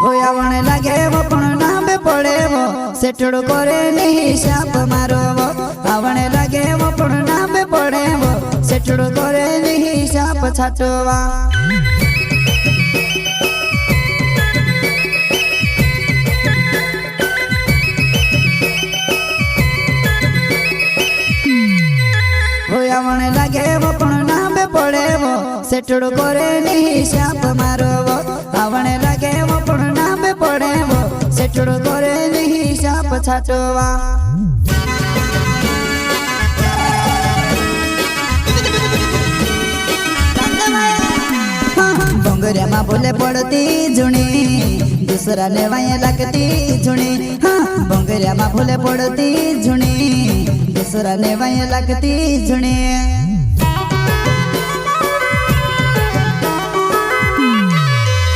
आवने लगे वो पण नाम पड़े वो सेठड़ो करे नहीं शाप मारो वो आवने लगे वो पण नाम पड़े वो सेठड़ो करे नहीं शाप छाटवा आवने लगे वो पण नाम पड़े वो सेठड़ो करे नहीं शाप मारो वो आवने लगे वो पण नाम पड़े वो सेठड़ो करे नहीं शाप छाटवा बोंगरिया मां बोले पड़ती जुनी दूसरा ने वाया लगती जुनी बोंगरिया मां बोले पड़ती जुनी दूसरा ने वाया लगती जुनी।